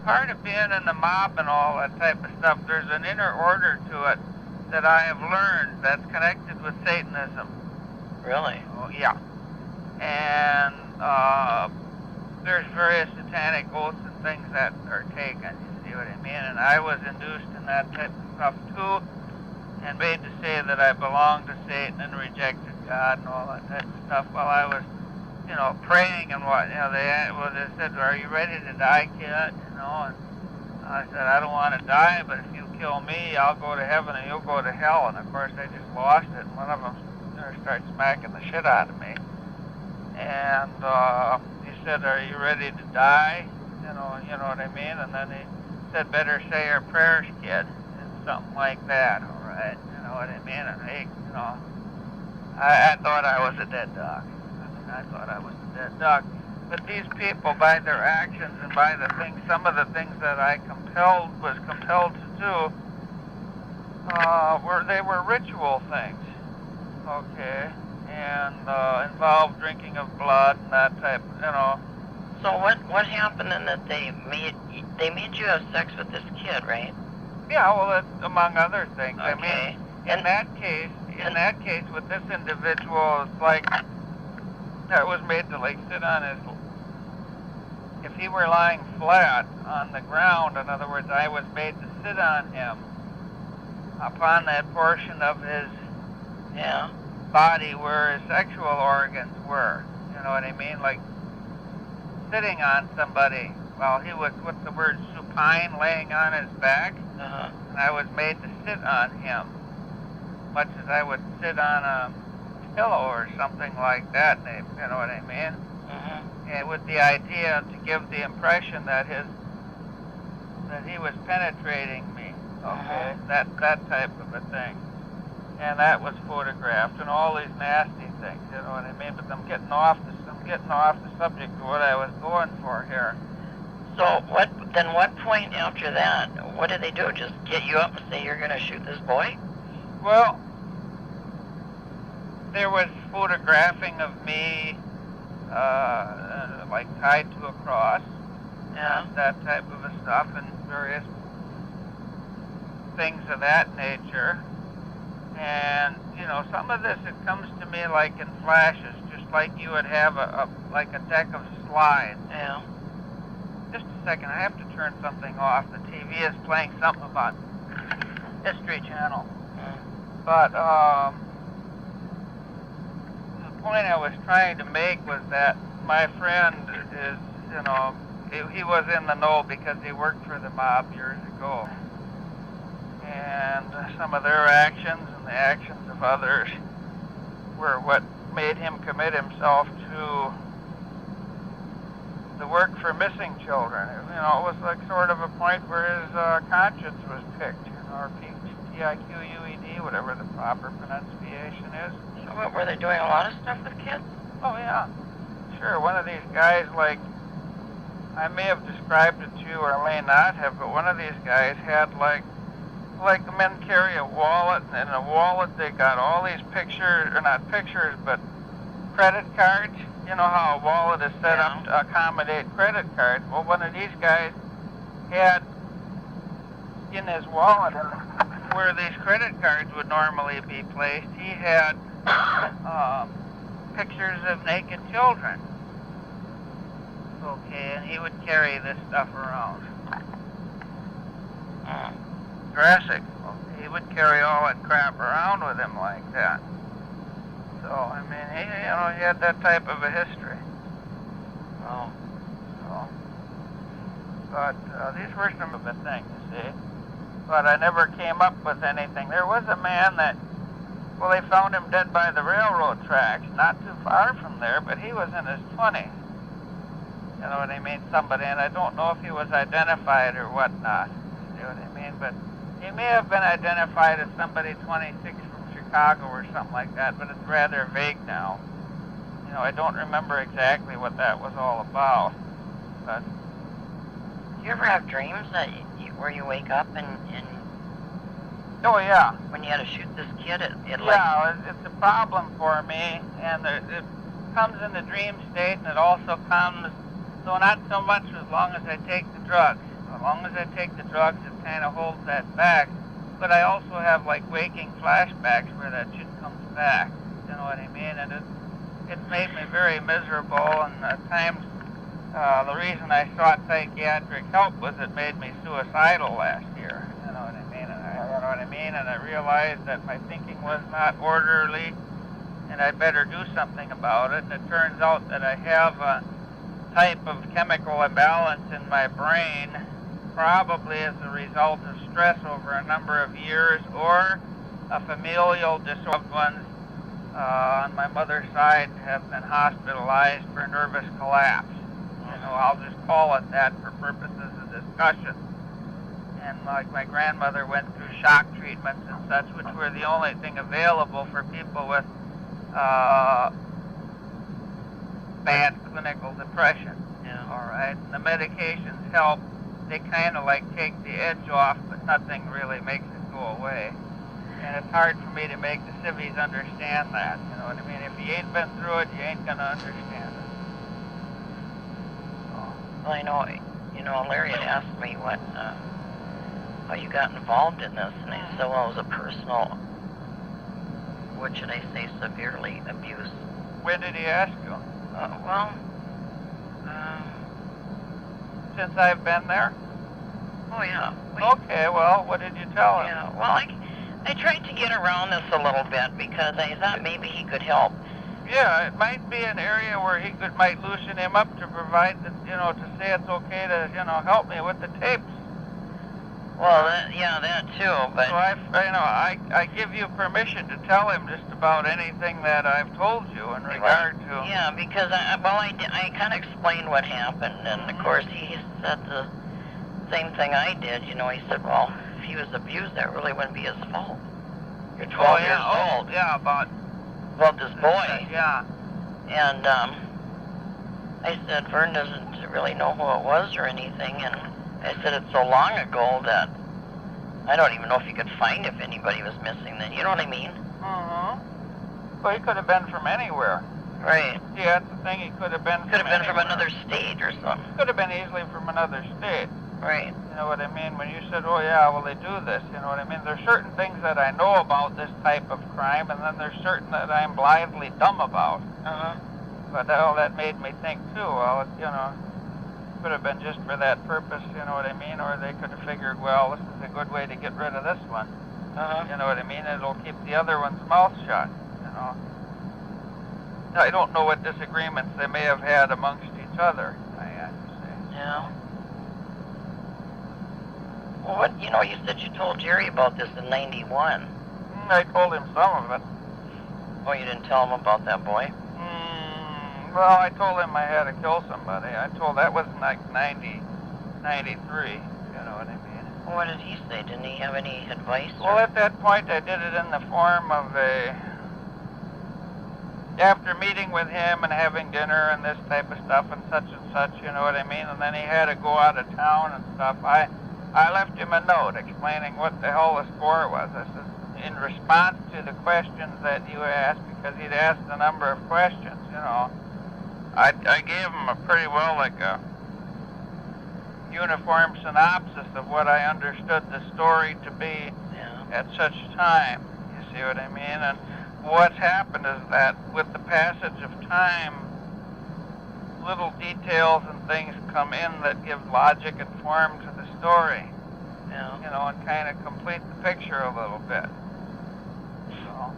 part of being in the mob and all that type of stuff, there's an inner order to it that I have learned that's connected with Satanism. Really? Oh, yeah. And there's various satanic oaths and things that are taken, you see what I mean? And I was induced in that type of stuff too, and made to say that I belonged to Satan and rejected God and all that type of stuff while I was, you know, praying and what, you know, they said, "Are you ready to die, kid?" You know, and I said, "I don't want to die, but if you kill me, I'll go to heaven and you'll go to hell." And of course, I just lost it, and one of them started smacking the shit out of me. And he said, "Are you ready to die?" You know what I mean? And then he said, "Better say your prayers, kid," and something like that. All right, you know what I mean? And he, you know, I thought I was a dead duck. I thought I was a dead duck. But these people, by their actions and by the things, some of the things that I was compelled to do, were ritual things. Okay, and involved drinking of blood and that type, you know. So what happened then that they made you have sex with this kid, right? Yeah, well, that's among other things. Okay. I mean, in that case, with this individual, it's like that was made to like sit on his. If he were lying flat on the ground, in other words, I was made to sit on him upon that portion of his body where his sexual organs were. You know what I mean? Like sitting on somebody while he was, what's the word, supine, laying on his back. And I was made to sit on him, much as I would sit on a pillow or something like that. You know what I mean? And with the idea to give the impression that he was penetrating me. Okay, that type of a thing. And that was photographed, and all these nasty things, you know what I mean? But I'm getting off the subject of what I was going for here. So what point after that, what did they do? Just get you up and say you're going to shoot this boy? Well, there was photographing of me, like tied to a cross, and that type of a stuff, and various things of that nature. And, you know, some of this, it comes to me like in flashes, just like you would have like a deck of slides. Yeah. Just a second, I have to turn something off. The TV is playing something about History Channel. But the point I was trying to make was that my friend is, you know, he was in the know because he worked for the mob years ago. And some of their actions and the actions of others were what made him commit himself to the work for missing children. You know, it was like sort of a point where his conscience was picked, you know, or P-I-Q-U-E-D, whatever the proper pronunciation is. So what, were they doing a lot of stuff with kids? Oh, yeah. Sure, one of these guys, like, I may have described it to you or may not have, but one of these guys had like the men carry a wallet, and in a wallet they got all these pictures, or not pictures, but credit cards. You know how a wallet is set up to accommodate credit cards. Well, one of these guys had in his wallet, where these credit cards would normally be placed, he had pictures of naked children. Okay, and he would carry this stuff around. Jurassic. He would carry all that crap around with him like that. So, I mean, he had that type of a history. So, but these were some of the things, you see. But I never came up with anything. There was a man that, well, they found him dead by the railroad tracks, not too far from there, but he was in his 20s. You know what I mean? Somebody, and I don't know if he was identified or whatnot. You know what I mean? But he may have been identified as somebody 26 from Chicago or something like that, but it's rather vague now. You know, I don't remember exactly what that was all about. But do you ever have dreams that where you wake up and oh yeah, when you had to shoot this kid, it's a problem for me, and it comes in the dream state, and it also comes, so not so much as long as I take the drugs. long as I take the drugs, it kind of holds that back. But I also have like waking flashbacks where that shit comes back. You know what I mean? And it's made me very miserable. And at times, the reason I sought psychiatric help was it made me suicidal last year. You know what I mean? And I realized that my thinking was not orderly, and I better do something about it. And it turns out that I have a type of chemical imbalance in my brain, probably as a result of stress over a number of years, or a familial disorder. Ones on my mother's side have been hospitalized for nervous collapse. You know, I'll just call it that for purposes of discussion. And like my grandmother went through shock treatments and such, which were the only thing available for people with bad clinical depression. Yeah. All right. And the medications help. They kind of like take the edge off, but nothing really makes it go away. And it's hard for me to make the civvies understand that. You know what I mean? If you ain't been through it, you ain't gonna understand it. Well, I know, Larry had asked me how you got involved in this, and I said, well, it was a personal, what should I say, severely abuse. When did he ask you? Since I've been there? Oh, yeah. Okay, well, what did you tell him? Yeah, well, I tried to get around this a little bit because I thought maybe he could help. Yeah, it might be an area where he might loosen him up to provide, to say it's okay to, help me with the tapes. Well, that too, but... So I give you permission to tell him just about anything that I've told you in regard to... Yeah, because, I kind of explained what happened, and of course he said the same thing I did. He said, well, if he was abused, that really wouldn't be his fault. You're 12 years old. Yeah, about this boy. Yeah. And I said, Vern doesn't really know who it was or anything, and I said it's so long ago that I don't even know if you could find if anybody was missing then. You know what I mean? Mm-hmm. Well, he could have been from anywhere. Right. Yeah, that's the thing. He could have been from another state or something. Could have been easily from another state. Right. You know what I mean? When you said, oh, yeah, well, they do this, you know what I mean? There's certain things that I know about this type of crime, and then there's certain that I'm blithely dumb about. Uh-huh. But that made me think, too, well, could have been just for that purpose, you know what I mean? Or they could have figured, well, this is a good way to get rid of this one. Uh-huh. You know what I mean? It'll keep the other one's mouth shut, I don't know what disagreements they may have had amongst each other, I have to say. Yeah. Well, you said you told Jerry about this in 91. I told him some of it. Oh, you didn't tell him about that boy? Well, I told him I had to kill somebody. That was like 93, you know what I mean? Well, what did he say? Didn't he have any advice? Well, at that point, I did it in the form of after meeting with him and having dinner and this type of stuff and such, you know what I mean? And then he had to go out of town and stuff. I left him a note explaining what the hell the score was. I said, in response to the questions that you asked, because he'd asked a number of questions, I gave him a pretty well like a uniform synopsis of what I understood the story to be at such time. You see what I mean? And what's happened is that with the passage of time, little details and things come in that give logic and form to the story. And kind of complete the picture a little bit. So.